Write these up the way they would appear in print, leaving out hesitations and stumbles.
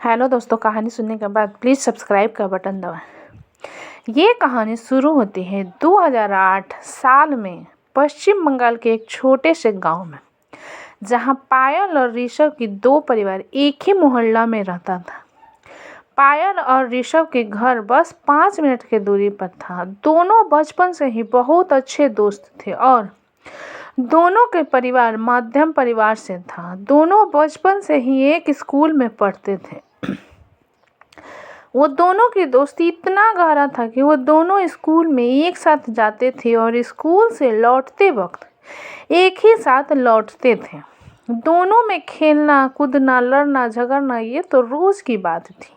Hello दोस्तों, कहानी सुनने के बाद प्लीज़ सब्सक्राइब का बटन दबाएं। ये कहानी शुरू होती है 2008 साल में पश्चिम बंगाल के एक छोटे से गांव में, जहां पायल और ऋषभ की दो परिवार एक ही मोहल्ला में रहता था। पायल और ऋषभ के घर बस 5 मिनट की दूरी पर था। दोनों बचपन से ही बहुत अच्छे दोस्त थे और दोनों के परिवार मध्यम परिवार से था। दोनों बचपन से ही एक स्कूल में पढ़ते थे। वो दोनों की दोस्ती इतना गहरा था कि वो दोनों स्कूल में एक साथ जाते थे और स्कूल से लौटते वक्त एक ही साथ लौटते थे। दोनों में खेलना, कूदना, लड़ना, झगड़ना ये तो रोज की बात थी।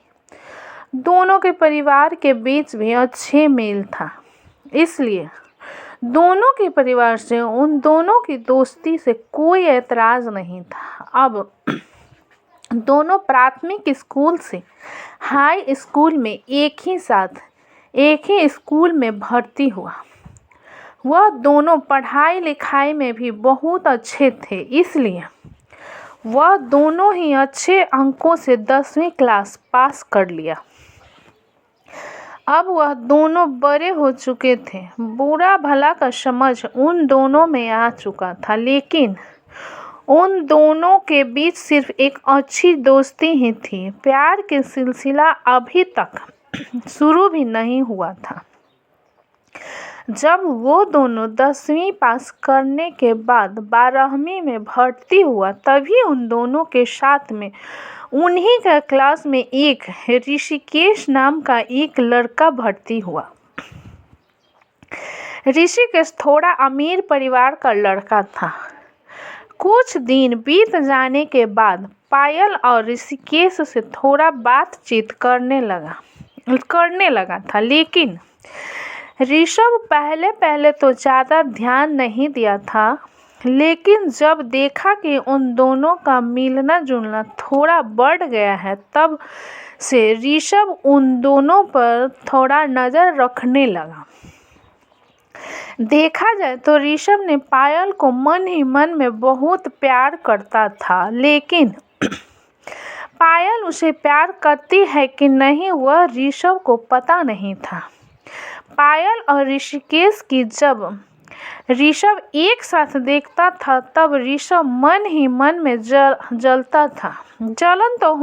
दोनों के परिवार के बीच भी अच्छे मेल था, इसलिए दोनों के परिवार से उन दोनों की दोस्ती से कोई ऐतराज नहीं था। अब दोनों प्राथमिक स्कूल से हाई स्कूल में एक ही स्कूल में भर्ती हुआ। वह दोनों पढ़ाई लिखाई में भी बहुत अच्छे थे, इसलिए वह दोनों ही अच्छे अंकों से 10वीं क्लास पास कर लिया। अब वह दोनों बड़े हो चुके थे। बुरा भला का समझ उन दोनों में आ चुका था, लेकिन उन दोनों के बीच सिर्फ एक अच्छी दोस्ती ही थी। प्यार के सिलसिला अभी तक शुरू भी नहीं हुआ था। जब वो दोनों 10वीं पास करने के बाद 12वीं में भर्ती हुआ, तभी उन दोनों के साथ में उन्हीं का क्लास में एक ऋषिकेश नाम का एक लड़का भर्ती हुआ। ऋषिकेश थोड़ा अमीर परिवार का लड़का था। कुछ दिन बीत जाने के बाद पायल और ऋषिकेश से थोड़ा बातचीत करने लगा था, लेकिन ऋषभ पहले तो ज़्यादा ध्यान नहीं दिया था। लेकिन जब देखा कि उन दोनों का मिलना जुलना थोड़ा बढ़ गया है, तब से ऋषभ उन दोनों पर थोड़ा नज़र रखने लगा। देखा जाए तो ऋषभ ने पायल को मन ही मन में बहुत प्यार करता था, लेकिन पायल उसे प्यार करती है कि नहीं वह ऋषभ को पता नहीं था। पायल और ऋषिकेश की जब ऋषभ एक साथ देखता था, तब ऋषभ मन ही मन में जलता था। जलन तो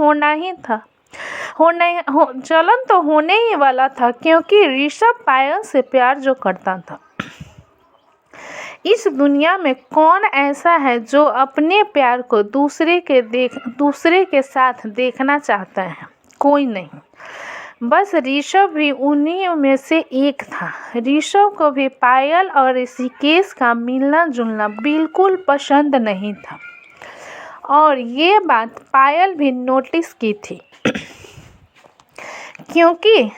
होने ही वाला था, क्योंकि ऋषभ पायल से प्यार जो करता था। इस दुनिया में कौन ऐसा है जो अपने प्यार को दूसरे के साथ देखना चाहता है? कोई नहीं। बस ऋषभ भी उन्हीं में से एक था। ऋषभ को भी पायल और ऋषिकेश का मिलना जुलना बिल्कुल पसंद नहीं था, और ये बात पायल भी नोटिस की थी। क्योंकि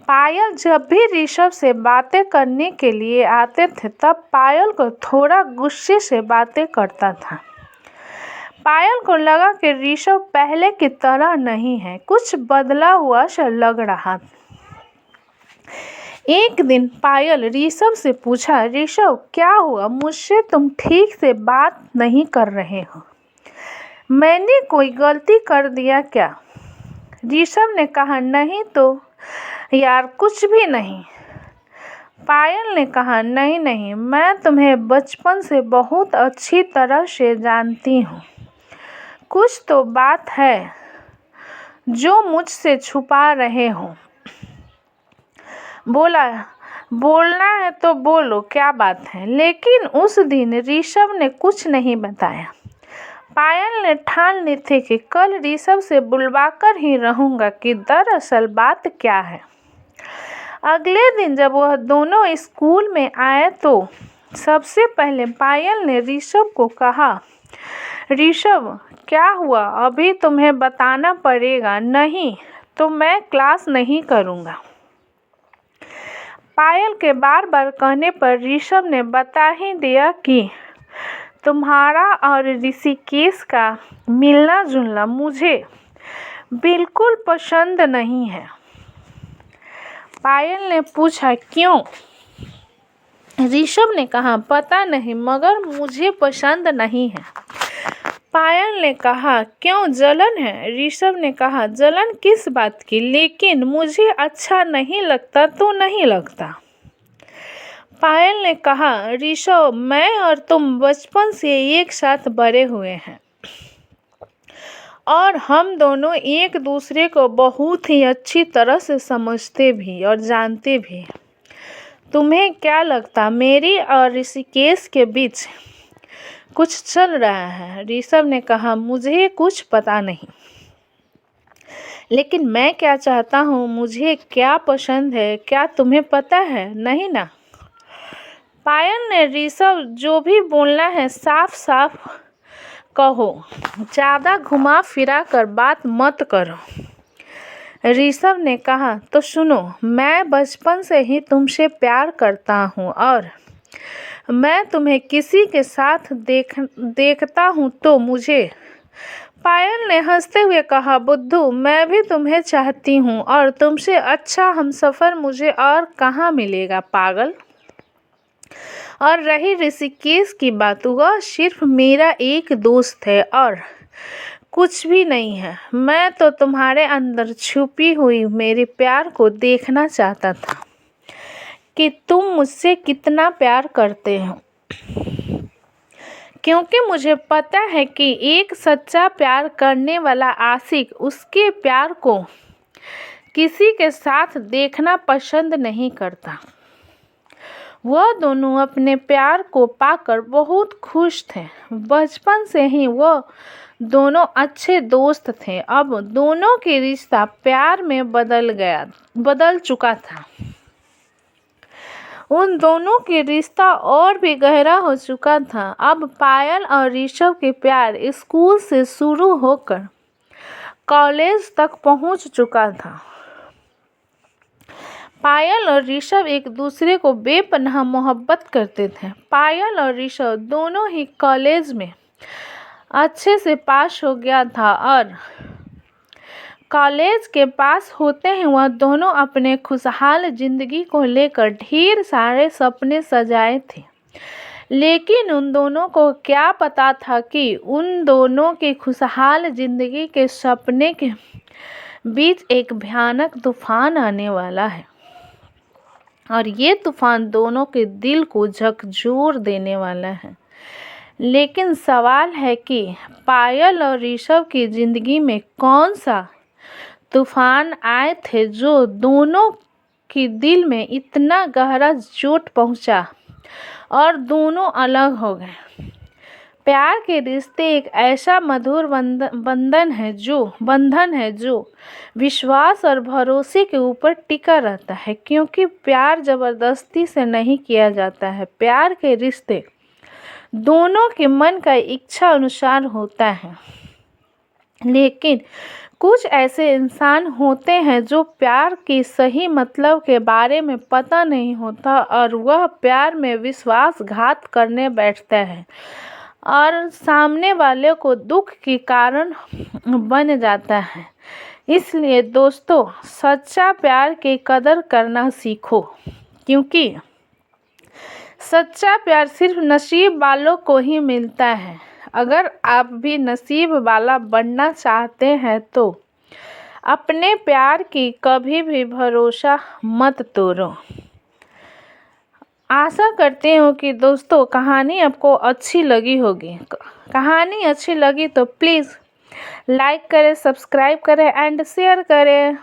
पायल जब भी ऋषभ से बातें करने के लिए आते थे, तब पायल को थोड़ा गुस्से से बातें करता था। पायल को लगा कि ऋषभ पहले की तरह नहीं है, कुछ बदला हुआ सा लग रहा। एक दिन पायल ऋषभ से पूछा, ऋषभ क्या हुआ? मुझसे तुम ठीक से बात नहीं कर रहे हो। मैंने कोई गलती कर दिया क्या? ऋषभ ने कहा, नहीं तो यार, कुछ भी नहीं। पायल ने कहा, नहीं, मैं तुम्हें बचपन से बहुत अच्छी तरह से जानती हूँ। कुछ तो बात है जो मुझसे छुपा रहे हो। बोलना है तो बोलो, क्या बात है? लेकिन उस दिन ऋषभ ने कुछ नहीं बताया। पायल ने ठान ली थी कि कल ऋषभ से बुलवाकर ही रहूंगा कि दरअसल बात क्या है। अगले दिन जब वह दोनों स्कूल में आए, तो सबसे पहले पायल ने ऋषभ को कहा, ऋषभ क्या हुआ? अभी तुम्हें बताना पड़ेगा, नहीं तो मैं क्लास नहीं करूँगा। पायल के बार बार कहने पर ऋषभ ने बता ही दिया कि तुम्हारा और ऋषिकेश का मिलना जुलना मुझे बिल्कुल पसंद नहीं है। पायल ने पूछा, क्यों? ऋषभ ने कहा, पता नहीं, मगर मुझे पसंद नहीं है। पायल ने कहा, क्यों जलन है? ऋषभ ने कहा, जलन किस बात की? लेकिन मुझे अच्छा नहीं लगता तो नहीं लगता। पायल ने कहा, ऋषभ, मैं और तुम बचपन से एक साथ बड़े हुए हैं और हम दोनों एक दूसरे को बहुत ही अच्छी तरह से समझते भी और जानते भी। तुम्हें क्या लगता मेरी और ऋषिकेश के बीच कुछ चल रहा है? ऋषभ ने कहा, मुझे कुछ पता नहीं, लेकिन मैं क्या चाहता हूँ, मुझे क्या पसंद है, क्या तुम्हें पता है? नहीं ना। पायल ने, ऋषभ, जो भी बोलना है साफ साफ कहो, ज़्यादा घुमा फिरा कर बात मत करो। ऋषभ ने कहा, तो सुनो, मैं बचपन से ही तुमसे प्यार करता हूँ और मैं तुम्हें किसी के साथ देखता हूँ तो मुझे। पायल ने हंसते हुए कहा, बुद्धू, मैं भी तुम्हें चाहती हूँ और तुमसे अच्छा हमसफर मुझे और कहाँ मिलेगा, पागल। और रही ऋषिकेश की बात, वह सिर्फ मेरा एक दोस्त है और कुछ भी नहीं है। मैं तो तुम्हारे अंदर छुपी हुई मेरे प्यार को देखना चाहता था कि तुम मुझसे कितना प्यार करते हो, क्योंकि मुझे पता है कि एक सच्चा प्यार करने वाला आशिक उसके प्यार को किसी के साथ देखना पसंद नहीं करता। वह दोनों अपने प्यार को पाकर बहुत खुश थे। बचपन से ही वह दोनों अच्छे दोस्त थे। अब दोनों के रिश्ता प्यार में बदल चुका था। उन दोनों के रिश्ता और भी गहरा हो चुका था। अब पायल और ऋषभ के प्यार स्कूल से शुरू होकर कॉलेज तक पहुंच चुका था। पायल और ऋषभ एक दूसरे को बेपनाह मोहब्बत करते थे। पायल और ऋषभ दोनों ही कॉलेज में अच्छे से पास हो गया था और कॉलेज के पास होते ही वह दोनों अपने खुशहाल जिंदगी को लेकर ढेर सारे सपने सजाए थे। लेकिन उन दोनों को क्या पता था कि उन दोनों के खुशहाल जिंदगी के सपने के बीच एक भयानक तूफान आने वाला है और ये तूफान दोनों के दिल को झकझोर देने वाला है। लेकिन सवाल है कि पायल और ऋषभ की जिंदगी में कौन सा तूफान आए थे जो दोनों के दिल में इतना गहरा चोट पहुंचा और दोनों अलग हो गए। प्यार के रिश्ते एक ऐसा मधुर बंधन है जो विश्वास और भरोसे के ऊपर टिका रहता है, क्योंकि प्यार जबरदस्ती से नहीं किया जाता है। प्यार के रिश्ते दोनों के मन का इच्छा अनुसार होता है। लेकिन कुछ ऐसे इंसान होते हैं जो प्यार के सही मतलब के बारे में पता नहीं होता और वह प्यार में विश्वासघात करने बैठता है और सामने वाले को दुख के कारण बन जाता है। इसलिए दोस्तों, सच्चा प्यार की कदर करना सीखो, क्योंकि सच्चा प्यार सिर्फ नसीब वालों को ही मिलता है। अगर आप भी नसीब वाला बनना चाहते हैं तो अपने प्यार की कभी भी भरोसा मत तोड़ो। आशा करती हूँ कि दोस्तों कहानी आपको अच्छी लगी होगी। कहानी अच्छी लगी तो प्लीज़ लाइक करें, सब्सक्राइब करें एंड शेयर करें।